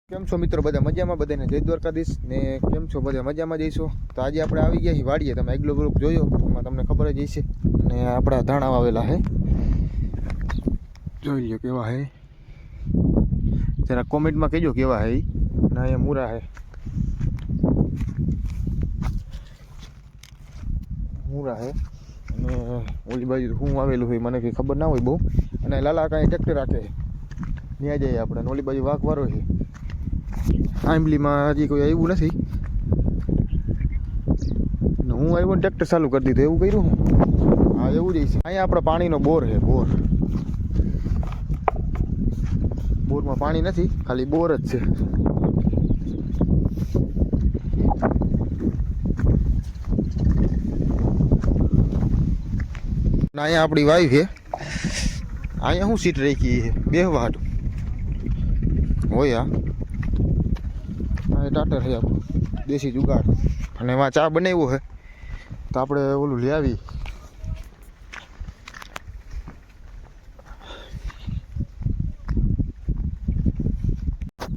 કેમ છો મિત્રો? બધા મજામાં? બધાને જય દ્વારકાધીશ ને કેમ છો? બધા મજામાં જઈશું. તો આજે આપણે આવી ગયા છીએ વાડીએ. તમે આગલો બ્લોગ જોયો એમાં તમને ખબર જ હશે. ને આપણા ધાણા વાવેલા છે, જોઈ લ્યો કેવા છે. જરા કોમેન્ટમાં કહેજો કેવા છે. ને અહીંયા મૂરા છે, મૂરા છે. અને ઓલી બાજુ શું આવેલું હોય મને કંઈ ખબર ના હોય બહુ. અને લાલા કાંઈ ટ્રેક્ટર રાખે ત્યાં જઈએ આપણે. ઓલી બાજુ વાઘ વારો છે. આંબલીમાં હજી કોઈ આવ્યું નથી. હું આવ્યો ને ટ્રેક્ટર ચાલુ કરી દીધું, એવું કર્યું હું. હા એવું જ છે. અહીંયા આપણે પાણીનો બોર છે, બોર. બોરમાં પાણી નથી, ખાલી બોર જ છે. અહીંયા આપણી વાઈફ છે. અહીંયા શું સીટ રાખી છે બેહવા હાટું હોય. હા ટાટર છે આપણું દેશી જુગાડ. અને એમાં ચા બનાવ્યો છે તો આપણે ઓલું લઈ આવી.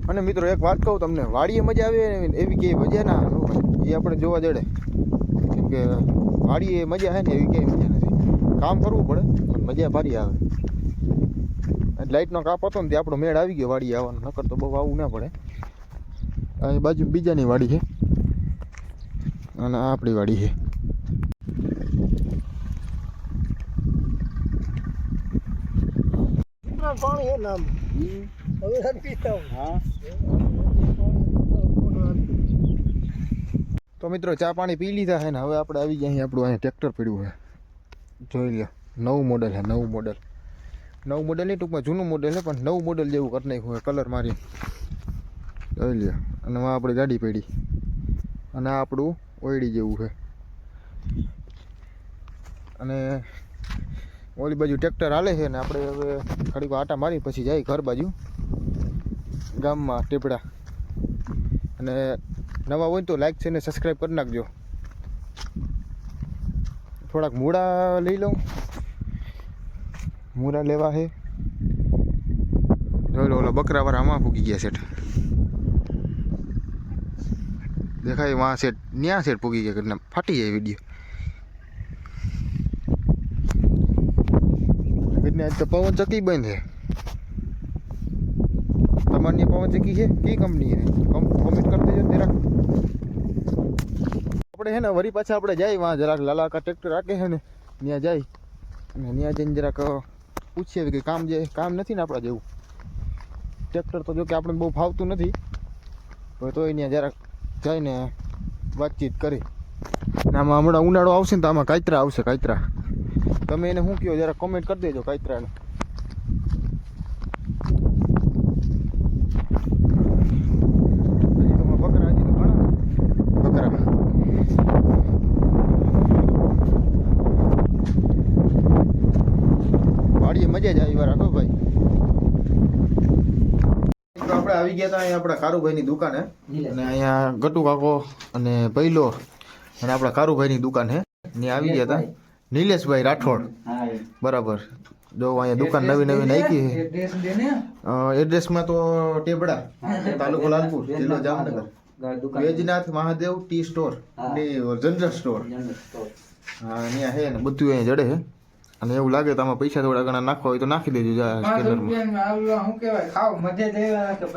અને મિત્રો એક વાત કહું તમને, વાડીએ મજા આવે એવી ક્યાંય મજા ના આવે. એ આપણે જોવા જડે, કેમ કે વાડીએ મજા છે ને એવી ક્યાંય મજા નથી. કામ કરવું પડે પણ મજા ભારી આવે. લાઇટનો કાપ હતો ને તે આપણો મેળ આવી ગયો વાડીએ આવવાનો, નકર તો બહુ આવવું ના પડે. અહીં બાજુ બીજાની વાડી છે અને આ આપણી વાડી છે. પાણી હે નામ હવે પીતા હા. તો મિત્રો ચા પાણી પી લીધા છે ને હવે આપણે આવી ગયા. આપણું અહીંયા ટ્રેક્ટર પડ્યું છે, જોઈ લો. નવું મોડલ છે, નવું મોડલ. નવું મોડલ નહીં, ટૂંકમાં જૂનું મોડલ છે પણ નવું મોડલ જેવું કરી નાખ્યું હોય, કલર મારી. જોઈ લ્યો. અને આ આપણી ગાડી પડી અને આ આપણું ઓયડી જેવું છે. અને ઓલી બાજુ ટ્રેક્ટર હાલે છે ને આપણે હવે ઘડીક આટા મારી પછી જાય ઘર બાજુ, ગામમાં ટેપડા. અને નવા હોય તો લાઈક છે ને સબસ્ક્રાઈબ કરી નાખજો. થોડાક મૂળા લઈ લઉં, મૂળા લેવા છે. જોઈ લો ઓલા બકરાવાળા આમાં પૂગી ગયા સેટ, દેખાય વાં સેટ, ન્યા સેટ પૂગી ગયા કરીને ફાટી જાય વિડીયો. આજ તો પવન ચક્કી બંધ છે. તમારી પવન ચક્કી છે કઈ કંપની છે? કોમેન્ટ કરી દેજો જરાક. આપણે છે ને વળી પાછા આપણે જાય વાં જરાક લાલા કા ટ્રેક્ટર રાખે છે ને ત્યાં જાય અને ત્યાં જઈને જરાક પૂછીએ કે કામ જે કામ નથી ને આપણા જેવું. ટ્રેક્ટર તો જો કે આપણે બહુ ફાવતું નથી, તો તોય ત્યાં જરાક જઈને વાતચીત કરી. આમાં હમણાં ઉનાળો આવશે ને તો આમાં કાતરા આવશે, કાતરા. તમે એને શું કહો જરા કોમેન્ટ કરી દેજો કાતરાને. બકરા હજી તો ઘણા બકરા. વાડીએ મજા જ આવી વાર રાખો ભાઈ. આપણે આવી ગયા હતા અહીંયા આપણા કારુભાઈની દુકાને. અને અહીંયા ગટુ કાકો અને ભૈલો અને આપણા કારુભાઈની દુકાન છે. ત્યાં આવી ગયા હતા. નિલેશભાઈ રાઠોડ, બરાબર. જો અહીંયા દુકાન નવી નવી નાખી છે. એડ્રેસમાં તો ટેબડા, તાલુકો લાલપુર, જિલ્લો Jamnagar. Vejnath Mahadev T store, general store. હા અહીંયા છે ને બધું અહીંયા જડે છે. અને એવું લાગે તો આમાં પૈસા થોડા ઘણા નાખવા હોય તો નાખી દેજો.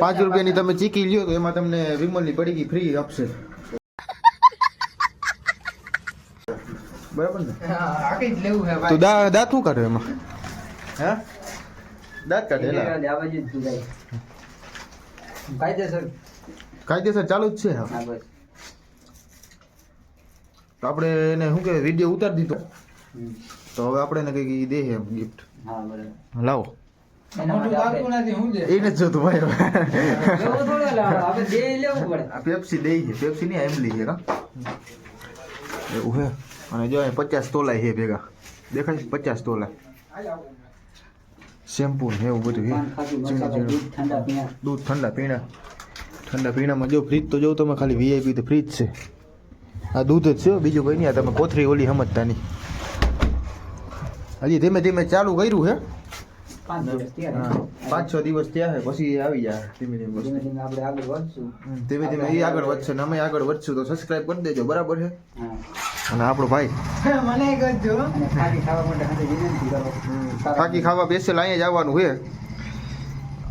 5 રૂપિયાની તમે ચીકી લ્યો તો એમાં તમને વિમલની પડીકી ફ્રી આપશે, બરાબર ને? તો દાંત શું કાઢે એમાં? હે દાંત કાઢે કાયદેસર ચાલુ જ છે. તો આપણે એને શું કહેવાય વિડીયો ઉતારી દીધો તો હવે આપણે એને કઈ દે એમ ગિફ્ટ. લાવો એ નથી જોતું ભાઈ. પેપ્સી દે છે, પેપ્સી નહીં એમલી છે એવું છે. અને જો 50 તોલા છે ભેગા, દેખાય 50 તોલા. શેમ્પુ ને એવું બધું છે. દૂધ, ઠંડા પીણા. ઠંડા પીણામાં જો ફ્રીજ તો જો તમે ખાલી VIP તો ફ્રીજ છે. આ દૂધ જ છે, બીજું કંઈ નહીં. આ તમે કોથરી ઓલી સમજતા નહીં. હજી ધીમે ધીમે ચાલુ કર્યું છે. 5-6 દિવસ ત્યાં છે પછી આવી જાય ધીમે ધીમે વસ્તુ. આપણે આગળ વધશું. ધીમે ધીમે એ આગળ વધશે ને અમે આગળ વધશું તો સબસ્ક્રાઇબ કરી દેજો બરાબર છે. અને આપણો ભાઈ મને કરજો અને ખાલી ખાવા માટે ખાલી વિનંતી કરો. ફાકી ખાવા બેસેલ અહીંયા જ આવવાનું છે.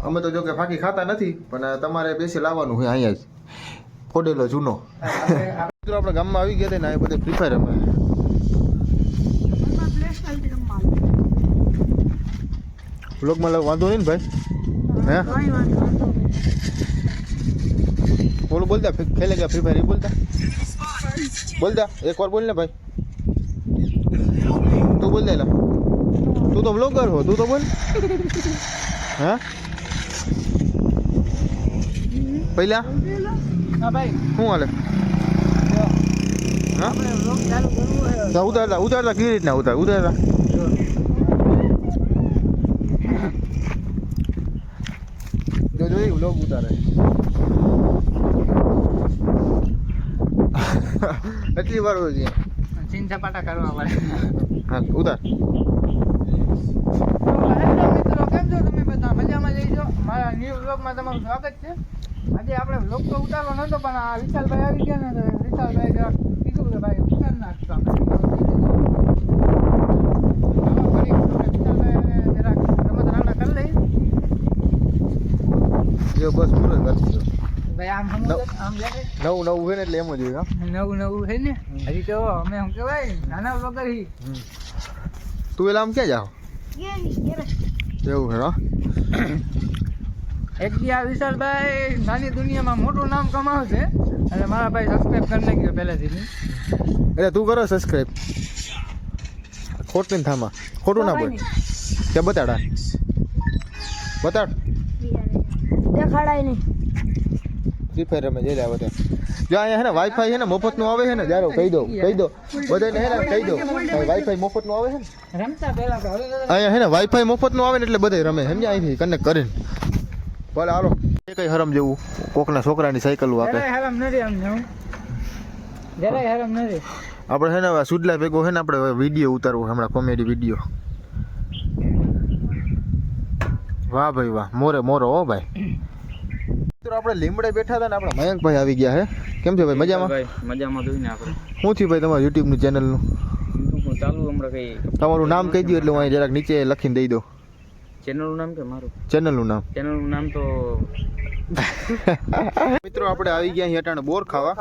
અમે તો જો કે ફાકી ખાતા નથી પણ તમારે બેસેલ આવવાનું છે અહીંયા જ ફોડેલો જૂનો. મિત્રો આપણે ગામમાં આવી ગયા હતા ને આ બધે ફ્રી ફાયર રમે. વ્લોગમાં વાંધો નહીં ને ભાઈ? હે બોલું બોલતા ખેલે ગયા ફ્રી ફાયર એ બોલતા એકવાર બોલ ને ભાઈ. તું બોલ દે તું તો વ્લોગર હો તું તો બોલ. હા પહેલા શું હાલે? હા ઉતારતા કેવી રીતના ઉતારતા જોઈ વ્લોગ ઉતારે એટલી વાર હોય છે. ચીન ચપાટા કરવા પડે. હા ઉતાર. મિત્રો કેમ છો તમે બધા? મજામાં જઈજો. મારા ન્યૂ વ્લોગમાં તમારું સ્વાગત છે. આજે આપણે વ્લોગ તો ઉતારવો નહોતો પણ આ વિશાલભાઈ આવી ગયા ને તો વિશાલભાઈ જરાક કીધું કે ભાઈ ઉતાર નાખતો બસ પૂરો કરજો ભાઈ. આમ આમ નવું છે ને એટલે એમ જ હોય. નવું છે ને હજી તો અમે શું કહેવાય નાના વ્લોગર હી. તું એલા આમ ક્યાં જાવ? એવું છે હા. એક દી આ વિશાલભાઈ નાની દુનિયામાં મોટું નામ કમાવશે અને મારા ભાઈ સબસ્ક્રાઇબ કરી નાખ્યો પહેલેથી. એટલે તું કરો સબસ્ક્રાઇબ. ખોટની થામાં ખોટું ના બોલ કે બતાડ દેખાડાય નહીં. ફ્રી ફાયર રમે જઈ આવે ત્યાં જો અહીંયા હે ને વાઈફાઈ હે ને મફતનું આવે છે ને જારો કહી દો બધાને હે ને કહી દો વાઈફાઈ મફતનું આવે છે ને રમતા પહેલા તો હવે અહીંયા હે ને વાઈફાઈ મફતનું આવે ને એટલે બધે રમે સમજ્યા અહીંથી કનેક્ટ કરીને. ભલે હાલો એ કઈ હરમ જેવું કોકના છોકરાની સાયકલ આપે જરાય હરામ નથી આમ જાઉં. જરાય હરામ નથી. આપણે હે ને સુડલા ભેગો હે ને આપણે વિડીયો ઉતારવો હમણાં કોમેડી વિડીયો. વાહ ભાઈ વાહ મોરો હો ભાઈ. મિત્રો આપણે લીમડે બેઠા હતા ને આપણા મયંકભાઈ આવી ગયા હે. કેમ છે ભાઈ મજામાં? મજામાં જોઈને આપણે શું થયું ભાઈ તમારું યુટ્યુબનું ચેનલનું? યુટ્યુબ ચાલુ હમણાં કઈ તમારું નામ કહી દો એટલે હું અહીં જરાક નીચે લખીને દઈ દો. ચેનલનું નામ કે મારું ચેનલનું નામ નામ તો મિત્રો આપણે આવી ગયા અહીં અટાણે બોર ખાવા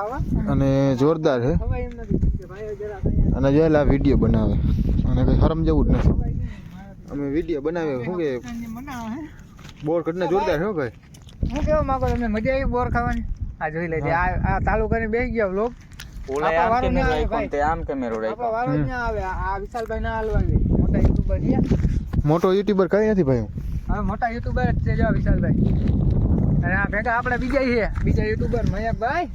અને જોરદાર છે ખવાય એમ નથી કે ભાઈ જરાક અહીંયા અને જોયેલા વિડીયો બનાવે અને કંઈ હરમ જેવું જ નથી. અમે વિડીયો બનાવ્યો શું કે બનાવે હે. બોર કટને જોરદાર છે હો ભાઈ. હું કેવા માંગો તમને મજા આવી બોર ખાવાની? આ જોઈ લેજે આ ચાલુ કરીને બેસી ગયા વ્લોગ. ઓલા આપણા આમ વારો કેમેરો ના આવે રાખ્યો ભાઈ. ને તે આમ કેમેરો આપણા રાખ્યો વારો જ ના આવે. આ વિશાલભાઈ ના હાલવા દે. મોટા યુટ્યુબર છે. મોટો યુટ્યુબર કઈ નથી ભાઈ હું. હવે મોટા યુટ્યુબર જ છે જો વિશાલભાઈ. અને આ ભેગા આપણે બીજા યુટ્યુબર મયંકભાઈ.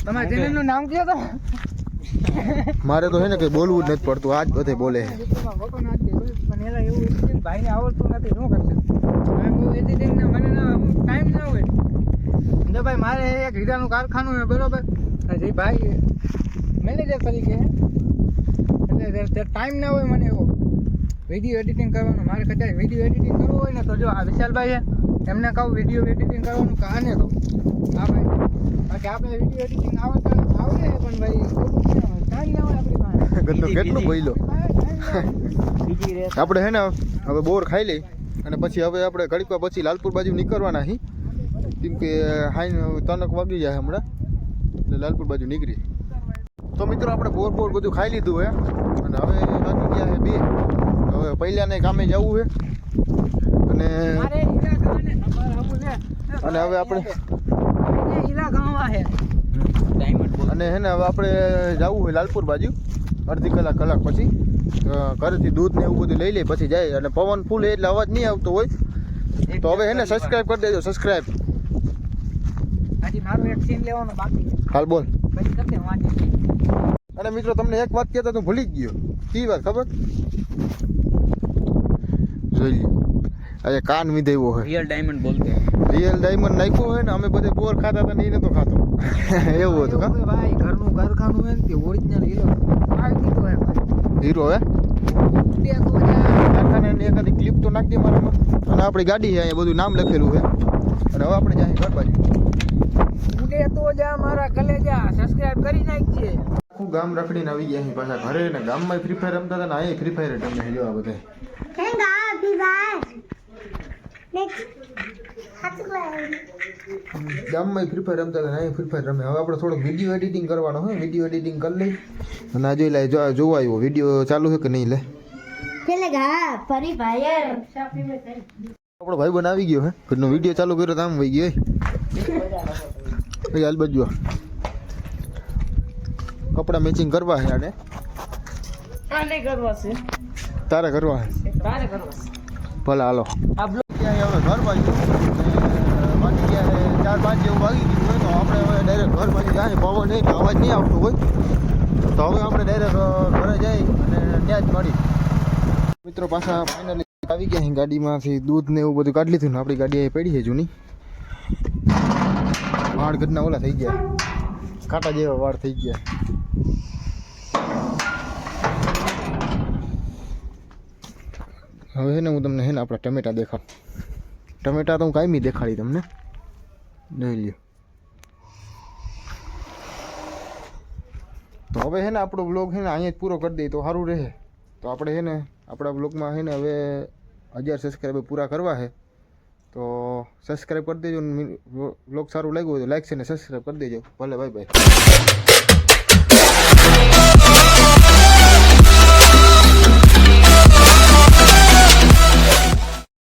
તમારા ચેનલનું નામ કયો તો? મારે તો છે ને કંઈ બોલવું જ નથી પડતું આજ બધે બોલે છે. યુટ્યુબમાં વગર ના દે પણ એલા એવું એડિટિંગ ભાઈને આવડતું નથી શું કરશે? એડિટિંગ ને મને ટાઈમ ના હોય. જો ભાઈ મારે એક હીરાનું કારખાનું છે બરોબર. જે ભાઈ મેનેજર તરીકે છે એટલે ટાઈમ ના હોય મને એવો વિડીયો એડિટિંગ કરવાનો. મારે કદાચ વિડીયો એડિટિંગ કરવું હોય ને તો જો આ વિશાલભાઈ છે એમને કહું વિડીયો એડિટિંગ કરવાનું કે આને કહું હા ભાઈ. બાકી આપણે વિડીયો એડિટિંગ આવડે પણ ભાઈ ટાઈમ ના હોય આપણી પાસે. ગંદો કેટલું બોલ્યો. બીજી રેસ આપણે હે ને હવે બોર ખાઈ લઈ અને પછી હવે આપણે ઘડીક વાર પછી લાલપુર બાજુ નીકળવાના હી. કેમ કે હાઈ 3 વાગી જાય હમણાં એટલે લાલપુર બાજુ નીકળી. તો મિત્રો આપણે બોર બધું ખાઈ લીધું હે અને હવે વાગી ગયા છે 2. હવે પહેલાને કામે જવું છે અને મારે હીરા ગાવાને અમાર હમું છે અને હવે આપણે હીરા ગાવા છે. ડાયમંડ અને હે ને હવે આપણે જવું હોય લાલપુર બાજુ અડધી કલાક પછી ઘરેથી દૂધ ને એવું બધું લઈ લે પછી જાય અને પવન ફૂલ એટલે અવાજ નહીં આવતો હોય તો હવે હે ને સબસ્ક્રાઇબ કરી દેજો સબસ્ક્રાઇબ. હજી મારું એક સીન લેવાનો બાકી છે હાલ બોલ. પછી કરતે વાંચી. અને મિત્રો તમને એક વાત કહેતા તો ભૂલી જ ગયો. કઈ વાત ખબર? જોઈ લ્યો આજે કાન વિધેવો હોય રિયલ ડાયમંડ બોલતે રિયલ ડાયમંડ નાખ્યો હોય ને અમે બધે બોર ખાતા હતા ને એને તો ખાતો એવું હતું કા ભાઈ ઘરનું કારખાનું હે ને તે ઓરિજિનલ હીરો આ કીધું હે ભાઈ. હીરો હે ઉડે તો જા કારખાનાની એકાદી ક્લિપ તો નાખી દે મારામાં. અને આપણી ગાડી છે અહીંયા બધું નામ લખેલું છે. અને હવે આપણે જાય ઘર બાજુ. ઉડે તો જા મારા કલેજા સબસ્ક્રાઇબ કરી નાખજે. આખું ગામ રખડીને આવી ગયા અહીં પાછા ઘરે. ને ગામમાં ફ્રી ફાયર રમતા હતા ને અહીંયા ફ્રી ફાયર રમે જો આ બધા. ગામમાં ફ્રી ફાયર રમતા હતા ને અહીંયા ફ્રી ફાયર રમે. હવે આપણે થોડુંક વિડીયો એડિટિંગ કરવાનો હોય. વિડીયો એડિટિંગ કરી લઈ અને આ જોઈ લે જોવા આવ્યો વિડીયો ચાલુ છે કે નહીં લે. ફરી ફાયર આપણો ભાઈ બન આવી ગયો હે. ઘરનો વિડીયો ચાલુ કર્યો તો આમ વહી ગયો. હાલ બાજુ કપડા મેચિંગ કરવા છે આને. આને કરવા છે તારે કરવા છે. તારે કરવા છે ભલે હાલો. આ બ્લોગ ત્યાં હવે ઘર બાજુ વાગી ગયા 4-5 જેવું વાગી ગયું હોય તો આપણે હવે ડાયરેક્ટ ઘર બાજુ જાય. પવન નહીં અવાજ નહીં આવતો હોય તો હવે આપણે ડાયરેક્ટ ઘરે જઈ અને ત્યાં જ મળી. મિત્રો પાછા ફાઇનલી આવી ગયા અહીં. ગાડીમાંથી દૂધ ને એવું બધું કાઢી લીધું ને આપણી ગાડી અહીં પડી છે જૂની. વાળ ઘરના ઓલા થઈ ગયા, કાંટા જેવા વાળ થઈ ગયા. હવે ને હું તમને હે ને આપણા ટમેટા દેખાડું. ટમેટા તો હું કાયમી દેખાડી તમને. જોઈ લ્યો. તો હવે હે ને આપણો બ્લોગ છે ને અહીંયા જ પૂરો કરી દઈએ તો સારું રહે. તો આપણે છે ને આપણા બ્લોગમાં છે ને હવે 1000 સબસ્ક્રાઈબર પૂરા કરવા છે. તો સબસ્ક્રાઈબ કરી દેજો. બ્લોગ સારું લાગ્યું હોય તો લાઈક છે ને સબસ્ક્રાઈબ કરી દેજો. ભલે બાય બાય.